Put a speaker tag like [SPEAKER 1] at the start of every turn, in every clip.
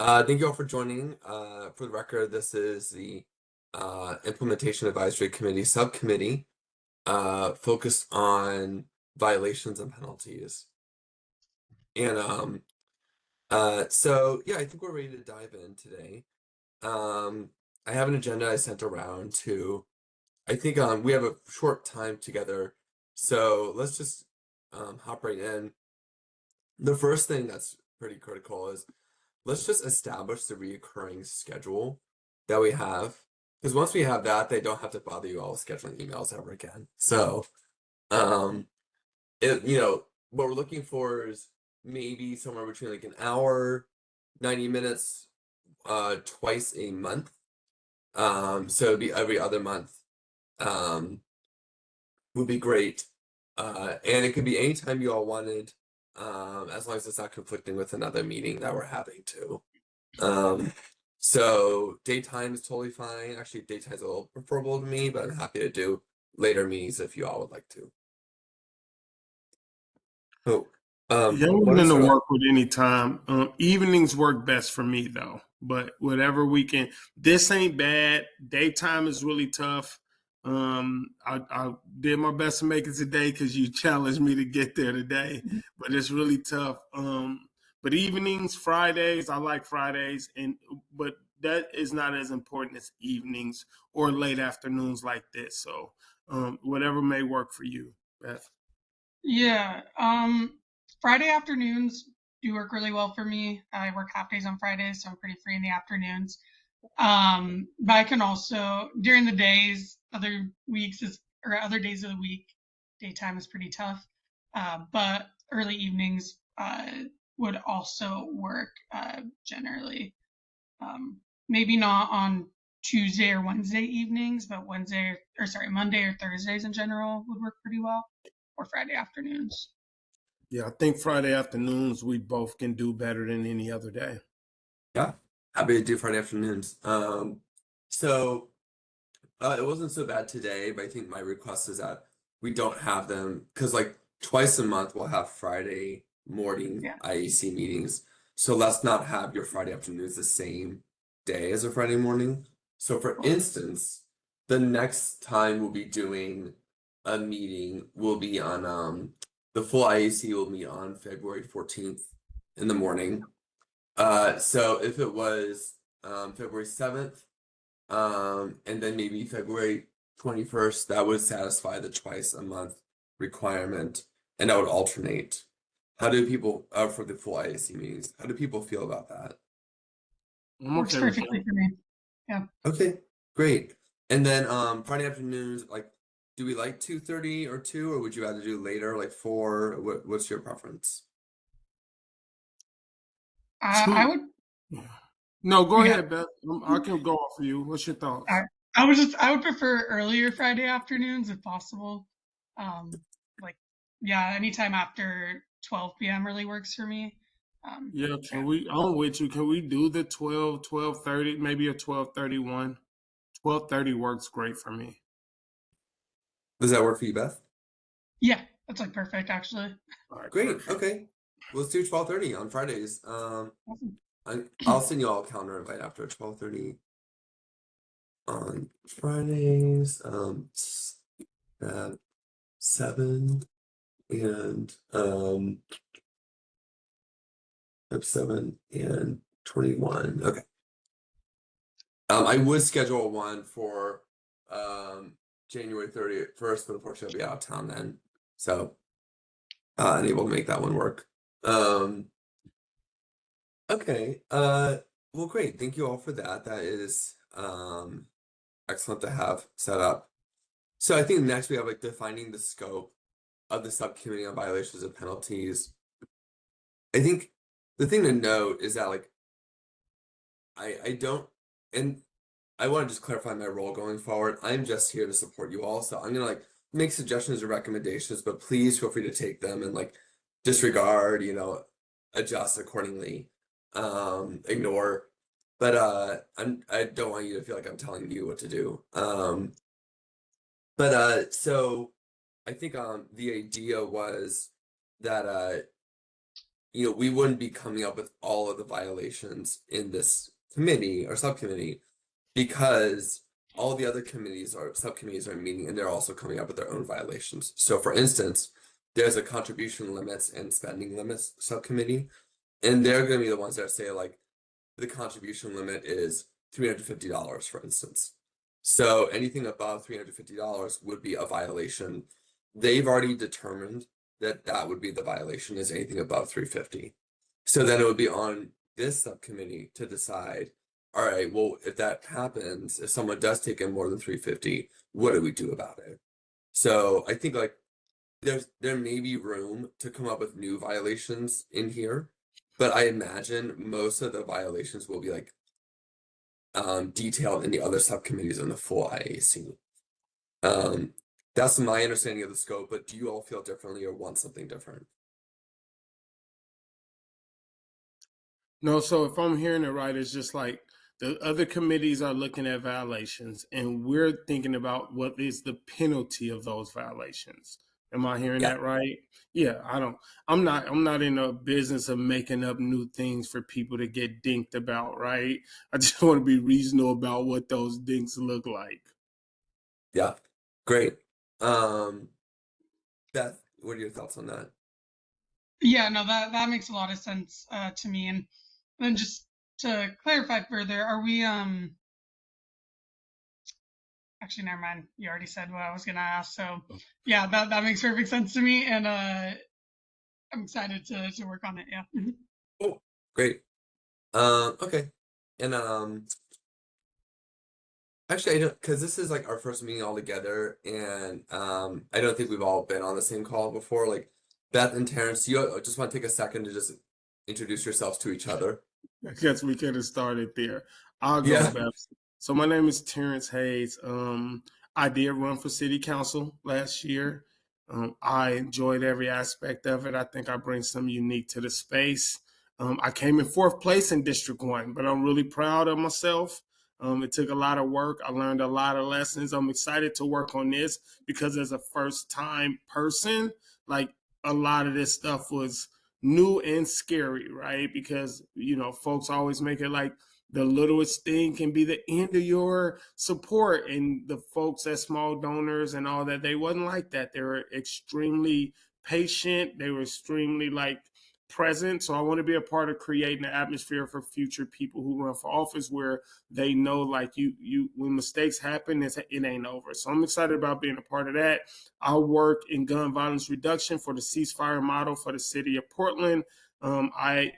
[SPEAKER 1] Thank you all for joining. For the record, this is the Implementation Advisory Committee Subcommittee focused on violations and penalties. And so yeah, I think we're ready to dive in today. I have an agenda I sent around to. I think we have a short time together, so let's just hop right in. The first thing that's pretty critical is let's just establish the reoccurring schedule that we have. Because once we have that, they don't have to bother you all with scheduling emails ever again. So, um, what we're looking for is maybe somewhere between like an hour, 90 minutes, twice a month. So it'd be every other month, um, would be great. And it could be anytime you all wanted, as long as it's not conflicting with another meeting that we're having too. So daytime is totally fine. Actually, daytime's a little preferable to me, but I'm happy to do later meetings if you all would like to. Oh,
[SPEAKER 2] Yeah, I'm
[SPEAKER 1] let me
[SPEAKER 2] willing to
[SPEAKER 1] start off.
[SPEAKER 2] work with any time. Evenings work best for me though. But whatever weekend, this ain't bad. Daytime is really tough. I did my best to make it today because you challenged me to get there today, but it's really tough. But evenings, Fridays, I like Fridays, but that is not as important as evenings or late afternoons like this. So whatever may work for you, Beth.
[SPEAKER 3] Yeah, Friday afternoons do work really well for me. I work half days on Fridays, so I'm pretty free in the afternoons. But I can also during the days, other weeks is or other days of the week, daytime is pretty tough. But early evenings would also work generally. Maybe not on Tuesday or Wednesday evenings, but Monday or Thursdays in general would work pretty well, or Friday afternoons.
[SPEAKER 2] Yeah, I think Friday afternoons we both can do better than any other day.
[SPEAKER 1] Yeah, happy to do Friday afternoons. So it wasn't so bad today, but I think my request is that we don't have them because like twice a month we'll have Friday morning
[SPEAKER 3] Yeah.
[SPEAKER 1] IEC meetings. So let's not have your Friday afternoons the same day as a Friday morning. So for instance, the next time we'll be doing a meeting will be on the full IEC will be on February 14th in the morning. So if it was February 7th, and then maybe February 21st, that would satisfy the twice a month requirement, and that would alternate. How do people, for the full IAC meetings, how do people feel about that?
[SPEAKER 2] I'm
[SPEAKER 3] Works
[SPEAKER 2] okay with that.
[SPEAKER 3] perfectly for me. Yeah.
[SPEAKER 1] Okay, great. And then Friday afternoons, like, do we like 2:30 or 2, or would you rather do later, like 4? What's your preference?
[SPEAKER 3] I
[SPEAKER 2] Two.
[SPEAKER 3] would,
[SPEAKER 2] No, go
[SPEAKER 3] yeah.
[SPEAKER 2] ahead, Beth. I can go off for you. What's your
[SPEAKER 3] I,
[SPEAKER 2] thoughts?
[SPEAKER 3] I would prefer earlier Friday afternoons if possible. Um, like, yeah, anytime after 12 p.m. really works for me.
[SPEAKER 2] Yeah,
[SPEAKER 3] Yeah.
[SPEAKER 2] can we? I'm with you. Can we do the 12, 12:30, maybe a 12:31? 12:30 works great for me.
[SPEAKER 1] Does that work for you, Beth?
[SPEAKER 3] Yeah, that's like perfect actually.
[SPEAKER 2] All right,
[SPEAKER 1] Great.
[SPEAKER 2] perfect.
[SPEAKER 1] Okay. Let's do 12:30 on Fridays.
[SPEAKER 3] Awesome.
[SPEAKER 1] I'll send you all a calendar invite after 12:30 on Fridays. At 7 and 7 and 21. Okay. I would schedule one for January 31st, but unfortunately I'll be out of town then. So unable to make that one work. Okay. Well, great. Thank you all for that. That is excellent to have set up. So I think next we have like defining the scope of the subcommittee on violations and penalties. I think the thing to note is that like I don't and I want to just clarify my role going forward. I'm just here to support you all. So I'm gonna like make suggestions or recommendations, but please feel free to take them and like disregard, adjust accordingly. Ignore. But I don't want you to feel like I'm telling you what to do. But so I think the idea was that we wouldn't be coming up with all of the violations in this committee or subcommittee because all the other committees or subcommittees are meeting and they're also coming up with their own violations. So for instance, there's a contribution limits and spending limits subcommittee, and they're going to be the ones that say like the contribution limit is $350, for instance. So anything above $350 would be a violation. They've already determined that that would be the violation is anything above 350. So then it would be on this subcommittee to decide, all right, well, if that happens, if someone does take in more than 350, what do we do about it? So I think like there may be room to come up with new violations in here, but I imagine most of the violations will be like detailed in the other subcommittees in the full IAC. That's my understanding of the scope, but do you all feel differently or want something different?
[SPEAKER 2] No, so if I'm hearing it right, it's just like the other committees are looking at violations and we're thinking about what is the penalty of those violations. Am I hearing
[SPEAKER 1] Yeah,
[SPEAKER 2] that right? Yeah, I'm not in a business of making up new things for people to get dinked about, right? I just want to be reasonable about what those dinks look like.
[SPEAKER 1] yeah, great. Um, Beth, what are your thoughts on that?
[SPEAKER 3] Yeah, no, that makes a lot of sense to me. And then just to clarify further, are we actually never mind. You already said what I was gonna ask. So yeah, that makes perfect sense to me, and I'm excited to work on it. Yeah.
[SPEAKER 1] Oh, great. Okay. And actually I don't because this is like our first meeting all together, and I don't think we've all been on the same call before. Like Beth and Terrence, you just want to take a second to just introduce yourselves to each other?
[SPEAKER 2] I guess we could have started there. I'll go,
[SPEAKER 1] Yeah.
[SPEAKER 2] Beth. So my name is Terrence Hayes. I did run for city council last year. I enjoyed every aspect of it. I think I bring some unique to the space. I came in fourth place in District 1, but I'm really proud of myself. It took a lot of work. I learned a lot of lessons. I'm excited to work on this because as a first time person, like a lot of this stuff was new and scary, right? Because, folks always make it like the littlest thing can be the end of your support. And the folks at Small Donors and all that, they wasn't like that. They were extremely patient. They were extremely like present. So I want to be a part of creating an atmosphere for future people who run for office where they know like you when mistakes happen, it ain't over. So I'm excited about being a part of that. I work in gun violence reduction for the ceasefire model for the city of Portland. I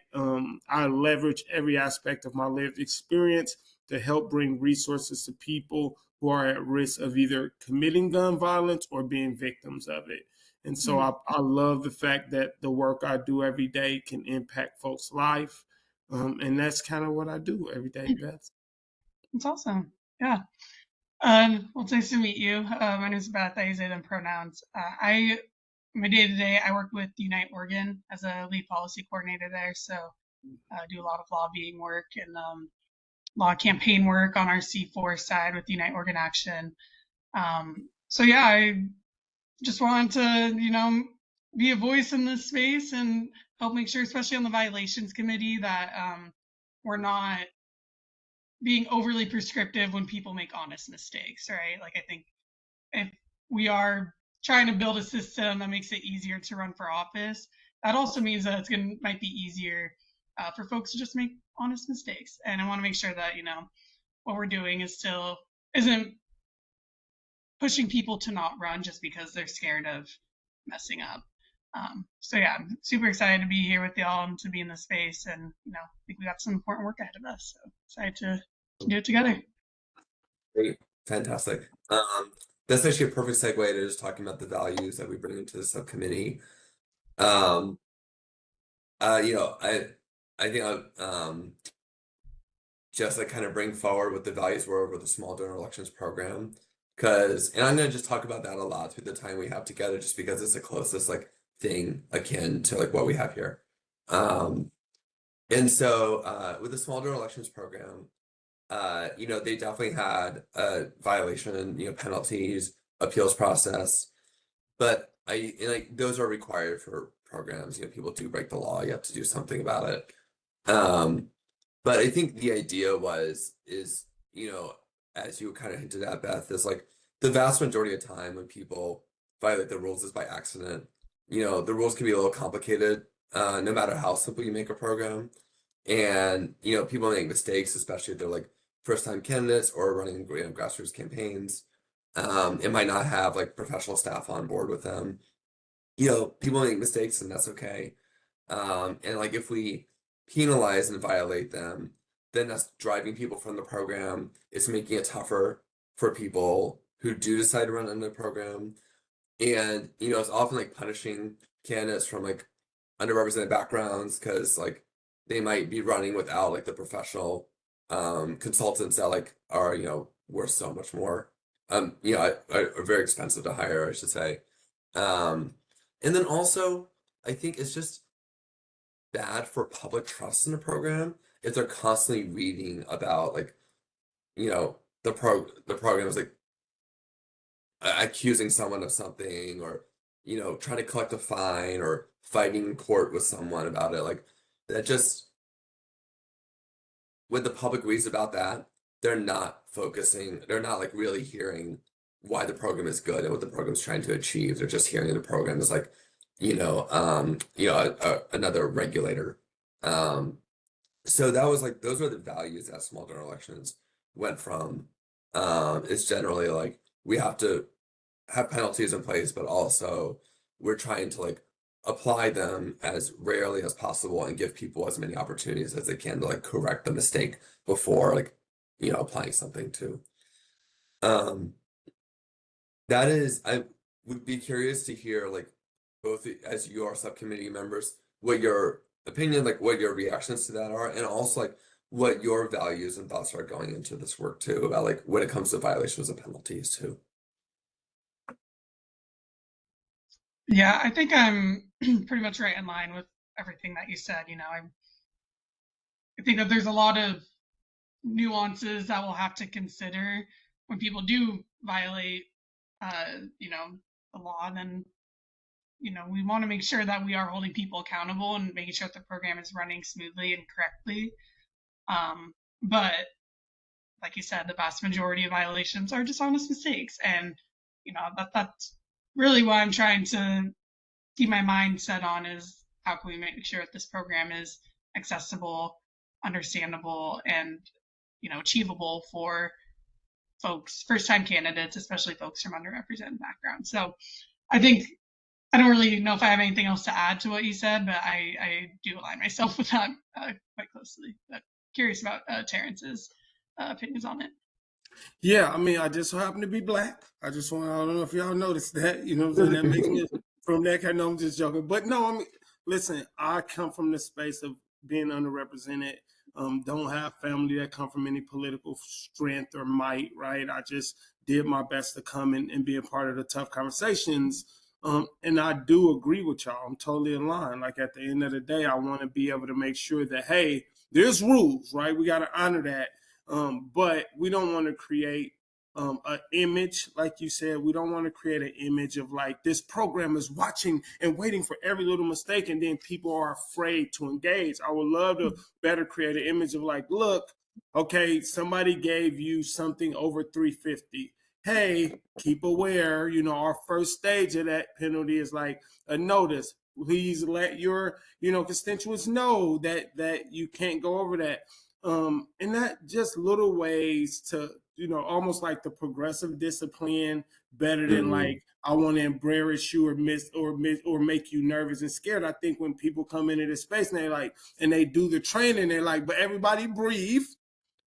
[SPEAKER 2] leverage every aspect of my lived experience to help bring resources to people who are at risk of either committing gun violence or being victims of it. And so
[SPEAKER 3] Mm.
[SPEAKER 2] I love the fact that the work I do every day can impact folks' life. And that's kind of what I do every day, Beth.
[SPEAKER 3] It's awesome. Yeah. Well, it's nice to meet you. My name is Beth. I use they them pronouns. My day to day, I work with Unite Oregon as a lead policy coordinator there. So I do a lot of lobbying work and a lot of campaign work on our C4 side with Unite Oregon Action. So yeah, I just wanted to, be a voice in this space and help make sure, especially on the violations committee, that we're not being overly prescriptive when people make honest mistakes, right? Like I think if we are trying to build a system that makes it easier to run for office, that also means that might be easier for folks to just make honest mistakes. And I want to make sure that what we're doing isn't pushing people to not run just because they're scared of messing up. So yeah, I'm super excited to be here with y'all and to be in this space, and I think we got some important work ahead of us. So excited to do it together.
[SPEAKER 1] Great, fantastic. That's actually a perfect segue to just talking about the values that we bring into the subcommittee. Um, I think just like kind of bring forward what the values were over the small donor elections program, and I'm gonna just talk about that a lot through the time we have together, just because it's the closest like thing akin to like what we have here. And so with the small donor elections program. They definitely had a violation, penalties, appeals process, but like those are required for programs. You know, people do break the law. You have to do something about it. But I think the idea is, you know, as you kind of hinted at, Beth, is like the vast majority of time when people violate the rules is by accident. You know, the rules can be a little complicated, no matter how simple you make a program. And, you know, people make mistakes, especially if they're like first-time candidates or running, you know, grassroots campaigns. It might not have like professional staff on board with them. You know, people make mistakes and that's okay. And like if we penalize and violate them, then that's driving people from the program. It's making it tougher for people who do decide to run in the program. And, you know, it's often like punishing candidates from like underrepresented backgrounds because like they might be running without like the professional consultants that like are, you know, worth so much more. You know, are very expensive to hire, I should say. Um, and then also, I think it's just bad for public trust in the program if they're constantly reading about like, you know, the program is like accusing someone of something or, you know, trying to collect a fine or fighting in court with someone about it. Like that just when the public reads about that, they're not focusing, they're not like really hearing why the program is good and what the program's trying to achieve. They're just hearing the program is like, you know, another regulator. Um, so that was like those were the values that small donor elections went from. It's generally like we have to have penalties in place, but also we're trying to like apply them as rarely as possible and give people as many opportunities as they can to like correct the mistake before like, you know, applying something to. Um, that is, I would be curious to hear like both as you are subcommittee members, what your opinion, like what your reactions to that are, and also like what your values and thoughts are going into this work too, about like when it comes to violations of penalties too.
[SPEAKER 3] Yeah, I think I'm pretty much right in line with everything that you said. You know, I think that there's a lot of nuances that we'll have to consider when people do violate, you know, the law. And then, you know, we want to make sure that we are holding people accountable and making sure that the program is running smoothly and correctly. But like you said, the vast majority of violations are just honest mistakes, and you know that's really what I'm trying to keep my mind set on is how can we make sure that this program is accessible, understandable, and you know achievable for folks, first-time candidates, especially folks from underrepresented backgrounds. So I think I don't really know if I have anything else to add to what you said, but I do align myself with that quite closely. But curious about Terrence's opinions on it.
[SPEAKER 2] Yeah, I mean, I just so happen to be black. I don't know if y'all noticed that, you know what I'm saying? That makes me from that kind of, I'm just joking. But no, I mean, listen, I come from the space of being underrepresented, don't have family that come from any political strength or might, right? I just did my best to come and be a part of the tough conversations. And I do agree with y'all. I'm totally in line. Like at the end of the day, I want to be able to make sure that, hey, there's rules, right? We got to honor that. But we don't want to create an image, like you said. We don't want to create an image of like this program is watching and waiting for every little mistake, and then people are afraid to engage. I would love to better create an image of like, look, okay, somebody gave you something over 350. Hey, keep aware. You know, our first stage of that penalty is like a notice. Please let your, you know, constituents know that you can't go over that. And that just little ways to, you know, almost like the progressive discipline better than like I want to embarrass you or make you nervous and scared. I think when people come into this space and they like and they do the training, they're like, but everybody breathe.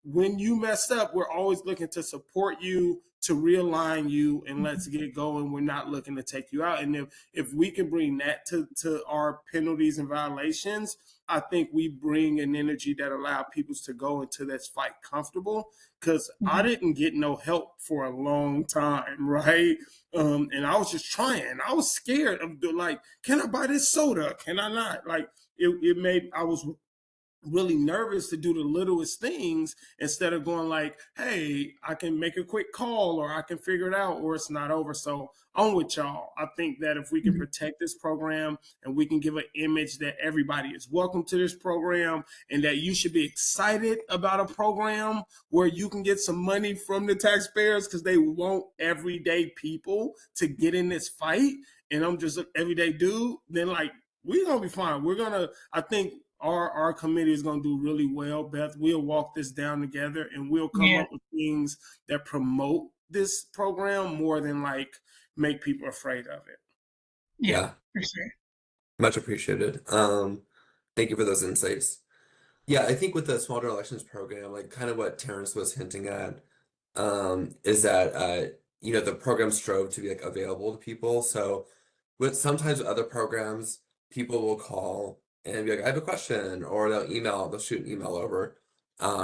[SPEAKER 2] When you mess up, we're always looking to support you, to realign you, and let's get going. We're not looking to take you out. And if we can bring that to our penalties and violations, I think we bring an energy that allow people to go into this fight comfortable. Because I didn't get no help for a long time, right? And I was just trying. I was scared of like, can I buy this soda? Can I not? Like it made I was really nervous to do the littlest things instead of going like, hey, I can make a quick call or I can figure it out or it's not over. So I'm with y'all. I think that if we can protect this program and we can give an image that everybody is welcome to this program and that you should be excited about a program where you can get some money from the taxpayers because they want everyday people to get in this fight and I'm just an everyday dude, then like we're gonna be fine. I think our committee is going to do really well, Beth. We'll walk this down together and we'll come
[SPEAKER 3] Yeah.
[SPEAKER 2] up with things that promote this program more than like make people afraid of it.
[SPEAKER 3] Yeah, for sure.
[SPEAKER 1] Much appreciated. Thank you for those insights. Yeah, I think with the smaller elections program, like kind of what Terrence was hinting at, is that the program strove to be like available to people. So sometimes with other programs, people will call and be like, I have a question, or they'll shoot an email over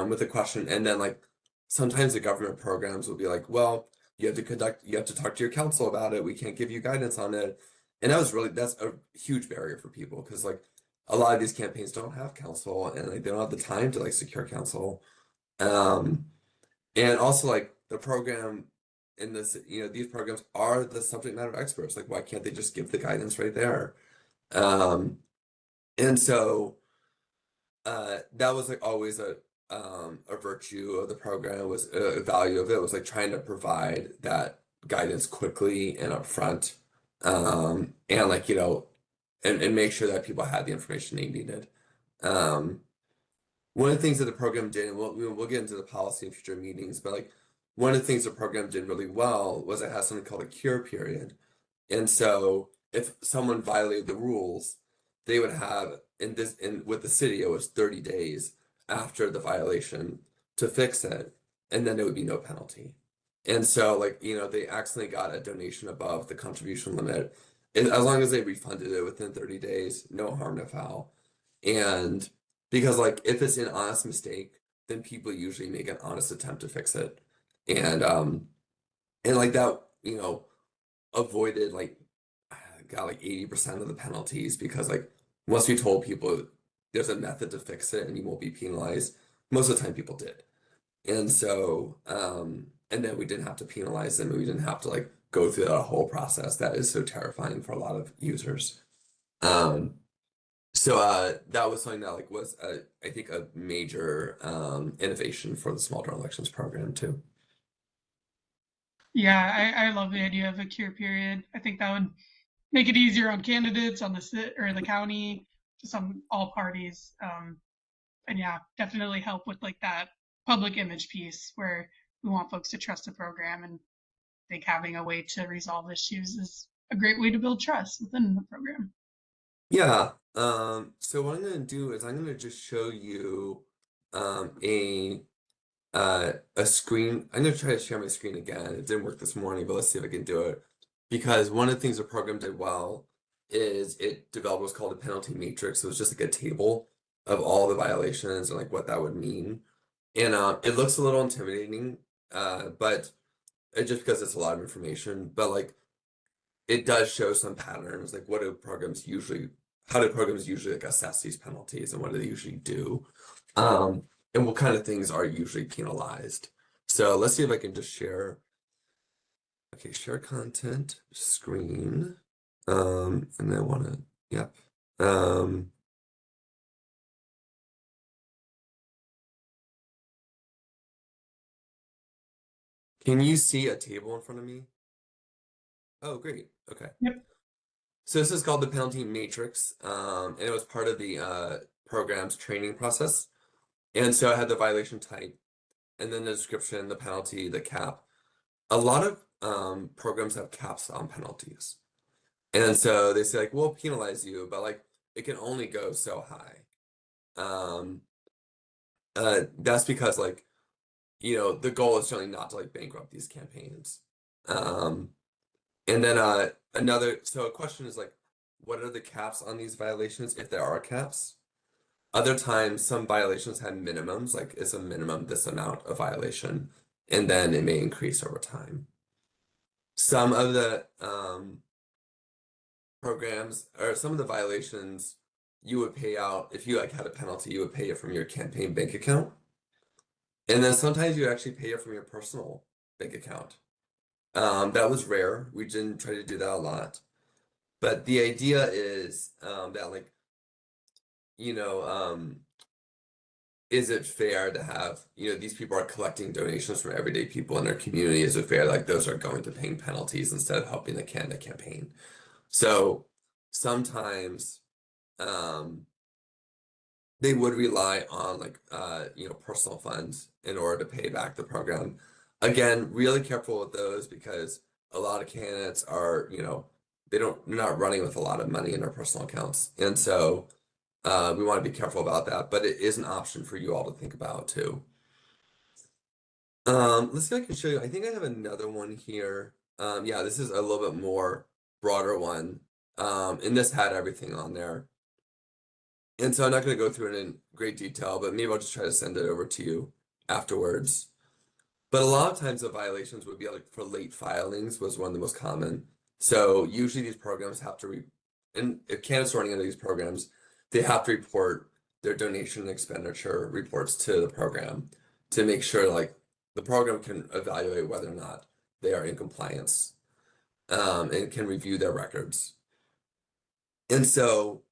[SPEAKER 1] with a question, and then like sometimes the government programs will be like, well, you have to talk to your council about it. We can't give you guidance on it. And that's a huge barrier for people because like a lot of these campaigns don't have counsel and like they don't have the time to like secure counsel. Um, and also like the program in this, these programs are the subject matter experts. Like, why can't they just give the guidance right there? Um, and so that was like always a virtue of the program, was a value of it, was like trying to provide that guidance quickly and upfront. And like, and make sure that people had the information they needed. Um, one of the things that the program did, and we'll get into the policy in future meetings, but like one of the things the program did really well was it has something called a cure period. And so if someone violated the rules, they would have with the city, it was 30 days after the violation to fix it, and then there would be no penalty. And so like, they accidentally got a donation above the contribution limit. And as long as they refunded it within 30 days, no harm, no foul. And because like if it's an honest mistake, then people usually make an honest attempt to fix it. And like that, avoided like got like 80% of the penalties because like once we told people there's a method to fix it and you won't be penalized, most of the time people did. And so and then we didn't have to penalize them and we didn't have to like go through that whole process that is so terrifying for a lot of users. So that was something that like was I think a major innovation for the small town elections program too.
[SPEAKER 3] Yeah, I love the idea of a cure period. I think that would make it easier on candidates, on the county, just on all parties. And yeah, definitely help with like that public image piece where we want folks to trust the program, and I think having a way to resolve issues is a great way to build trust within the program.
[SPEAKER 1] Yeah. So what I'm gonna do is I'm gonna just show you a screen. I'm gonna try to share my screen again. It didn't work this morning, but let's see if I can do it. Because one of the things the program did well is it developed what's called a penalty matrix. So it's just like a table of all the violations and like what that would mean. And it looks a little intimidating, but just because it's a lot of information, but like it does show some patterns. Like how do programs usually like assess these penalties and what do they usually do? And what kind of things are usually penalized. So let's see if I can just share. Okay, share content, screen. And then I wanna, yep. Can you see a table in front of me? Oh, great. Okay.
[SPEAKER 3] Yep.
[SPEAKER 1] So this is called the penalty matrix, and it was part of the program's training process. And so I had the violation type, and then the description, the penalty, the cap. A lot of programs have caps on penalties. And so they say like, we'll penalize you, but like it can only go so high. Um, that's because like, the goal is certainly not to like bankrupt these campaigns. Um, and then so a question is like, what are the caps on these violations if there are caps? Other times, some violations have minimums, like it's a minimum this amount of violation, and then it may increase over time. Some of the programs or some of the violations you would pay out if you like had a penalty, you would pay it from your campaign bank account. And then sometimes you actually pay it from your personal bank account. That was rare. We didn't try to do that a lot. But the idea is that like, you know, is it fair to have, these people are collecting donations from everyday people in their community? Is it fair like those are going to paying penalties instead of helping the candidate campaign? So sometimes um, they would rely on like personal funds in order to pay back the program. Again, really careful with those because a lot of candidates are, they're not running with a lot of money in their personal accounts. And so we want to be careful about that, but it is an option for you all to think about too. Let's see if I can show you. I think I have another one here. Yeah, this is a little bit more broader one. And this had everything on there. And so I'm not going to go through it in great detail, but maybe I'll just try to send it over to you afterwards. But a lot of times the violations would be like for late filings was one of the most common. So usually these programs have to and if candidates are running into these programs, they have to report their donation and expenditure reports to the program to make sure like the program can evaluate whether or not they are in compliance and can review their records. And so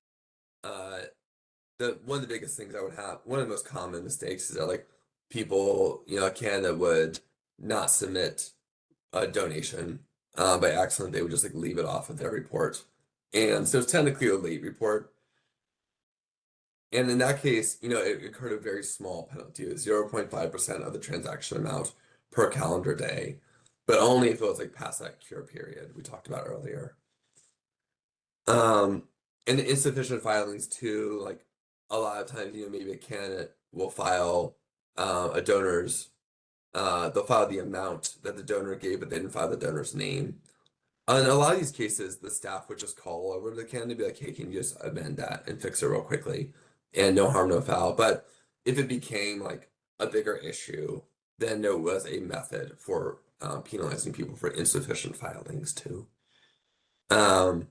[SPEAKER 1] one of the biggest things I would have, one of the most common mistakes is that like people, a candidate would not submit a donation by accident. They would just like leave it off of their report. And so it's technically a late report. And in that case, it incurred a very small penalty. It was 0.5% of the transaction amount per calendar day, but only if it was like past that cure period we talked about earlier. And the insufficient filings too, like a lot of times, maybe a candidate will file a donor's, they'll file the amount that the donor gave, but they didn't file the donor's name. In a lot of these cases, the staff would just call over to the candidate and be like, hey, can you just amend that and fix it real quickly? And no harm, no foul. But if it became like a bigger issue, then there was a method for penalizing people for insufficient filings too. And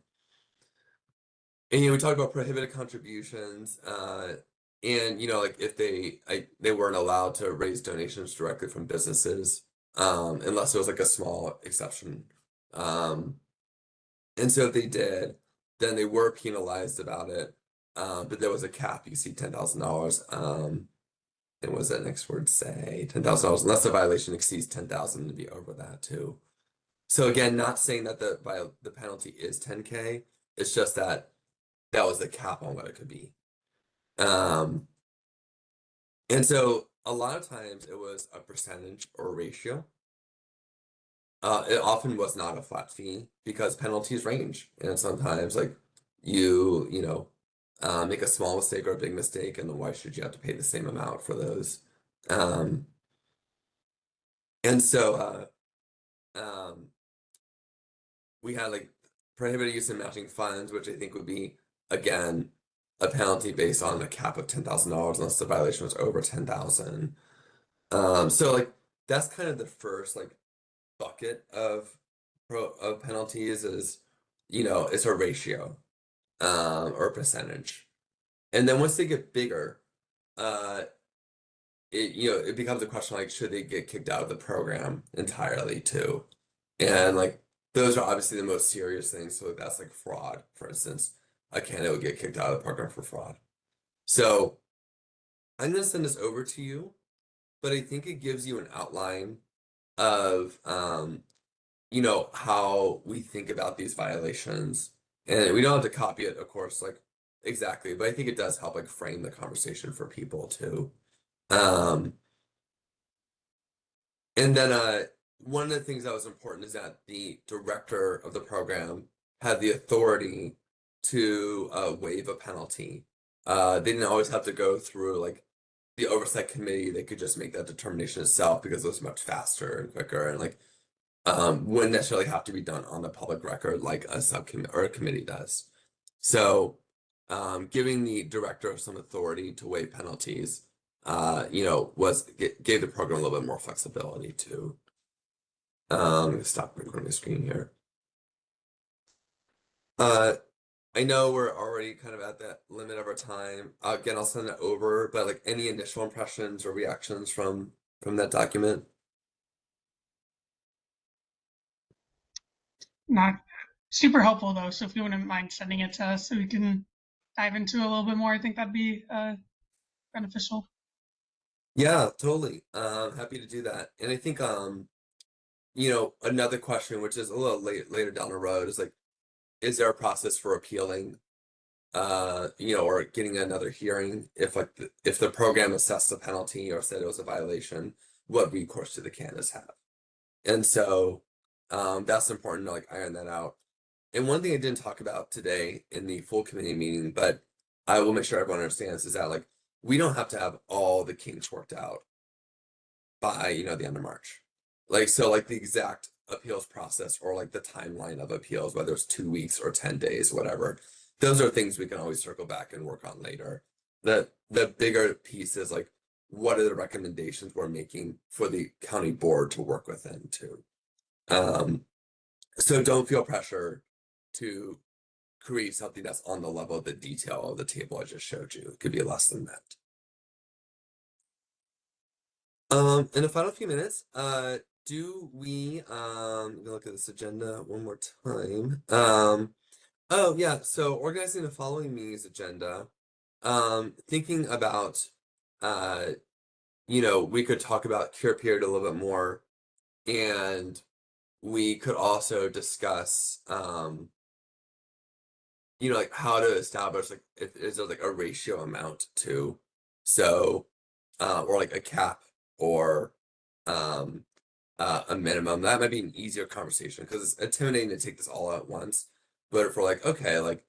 [SPEAKER 1] we talked about prohibited contributions, and like if they weren't allowed to raise donations directly from businesses, unless it was like a small exception. And so if they did, then they were penalized about it. But there was a cap. You see $10,000. And what does that next word say? $10,000 unless the violation exceeds 10,000 to be over that too. So again, not saying that the penalty is 10K. It's just that was the cap on what it could be. And so a lot of times it was a percentage or a ratio. It often was not a flat fee because penalties range. And sometimes like you make a small mistake or a big mistake, and then why should you have to pay the same amount for those? And so we had like prohibited use of matching funds, which I think would be again a penalty based on a cap of $10,000 unless the violation was over 10,000. So like that's kind of the first like bucket of penalties is it's a ratio or a percentage. And then once they get bigger, it becomes a question like should they get kicked out of the program entirely too? And like those are obviously the most serious things. So that's like fraud, for instance. A candidate would get kicked out of the program for fraud. So I'm going to send this over to you, but I think it gives you an outline of how we think about these violations. And we don't have to copy it, of course, like exactly, but I think it does help like frame the conversation for people too. And then one of the things that was important is that the director of the program had the authority to waive a penalty. They didn't always have to go through like the oversight committee. They could just make that determination itself because it was much faster and quicker and like wouldn't necessarily have to be done on the public record like a subcommittee or a committee does. So giving the director some authority to waive penalties, gave the program a little bit more flexibility too. I'm gonna stop recording the screen here. I know we're already kind of at that limit of our time. Again, I'll send it over, but like any initial impressions or reactions from that document?
[SPEAKER 3] Not super helpful though, so if you wouldn't mind sending it to us so we can dive into it a little bit more, I think that'd be beneficial.
[SPEAKER 1] Yeah, totally. Happy to do that. And I think another question which is a little later down the road is like, is there a process for appealing or getting another hearing if like if the program assessed a penalty or said it was a violation, what recourse do the candidates have? And so that's important to like iron that out. And one thing I didn't talk about today in the full committee meeting, but I will make sure everyone understands, is that like we don't have to have all the kinks worked out by the end of March. Like so like the exact appeals process or like the timeline of appeals, whether it's 2 weeks or 10 days, whatever. Those are things we can always circle back and work on later. The bigger piece is like what are the recommendations we're making for the county board to work within too. So don't feel pressure to create something that's on the level of the detail of the table I just showed you. It could be less than that. In the final few minutes, do we let me look at this agenda one more time. Oh yeah, so organizing the following meetings agenda. Thinking about we could talk about cure period a little bit more, and we could also discuss like how to establish like if is there like a ratio amount to so or like a cap or um a minimum. That might be an easier conversation because it's intimidating to take this all at once. But if we're like, okay, like,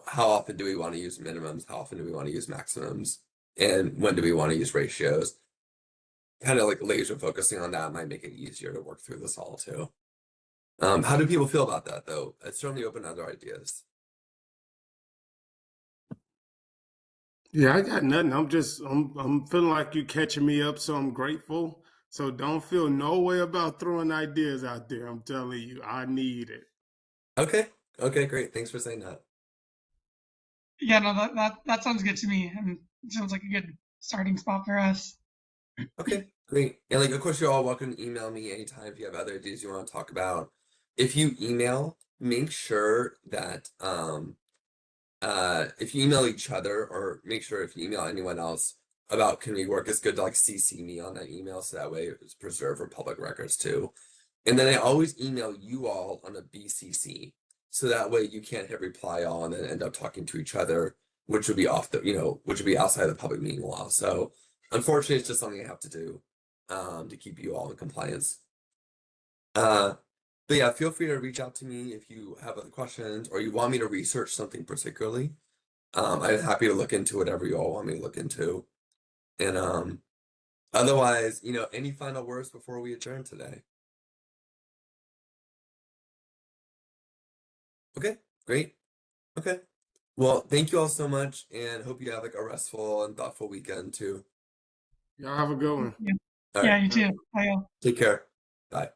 [SPEAKER 1] how often do we want to use minimums? How often do we want to use maximums? And when do we want to use ratios? Kind of like laser focusing on that might make it easier to work through this all too. How do people feel about that though? It's certainly open to other ideas.
[SPEAKER 2] Yeah, I got nothing. I'm feeling like you catching me up, so I'm grateful. So don't feel no way about throwing ideas out there. I'm telling you, I need it.
[SPEAKER 1] Okay. Okay, great. Thanks for saying that.
[SPEAKER 3] Yeah, no, that sounds good to me, and it sounds like a good starting spot for us.
[SPEAKER 1] Okay, great. And like, of course, you're all welcome to email me anytime if you have other ideas you want to talk about. If you email, make sure that if you email each other or make sure if you email anyone else about community work, it's good to like CC me on that email so that way it's preserved for public records too. And then I always email you all on a BCC so that way you can't hit reply all and then end up talking to each other, which would be which would be outside the public meeting law. So unfortunately, it's just something I have to do to keep you all in compliance. But yeah, feel free to reach out to me if you have other questions or you want me to research something particularly. I'm happy to look into whatever you all want me to look into. And otherwise, any final words before we adjourn today? Okay, great. Okay. Well, thank you all so much and hope you have like a restful and thoughtful weekend too.
[SPEAKER 2] Y'all have a good one.
[SPEAKER 3] Yeah,
[SPEAKER 1] All
[SPEAKER 3] yeah,
[SPEAKER 1] right.
[SPEAKER 3] you too. Bye.
[SPEAKER 1] Take care. Bye.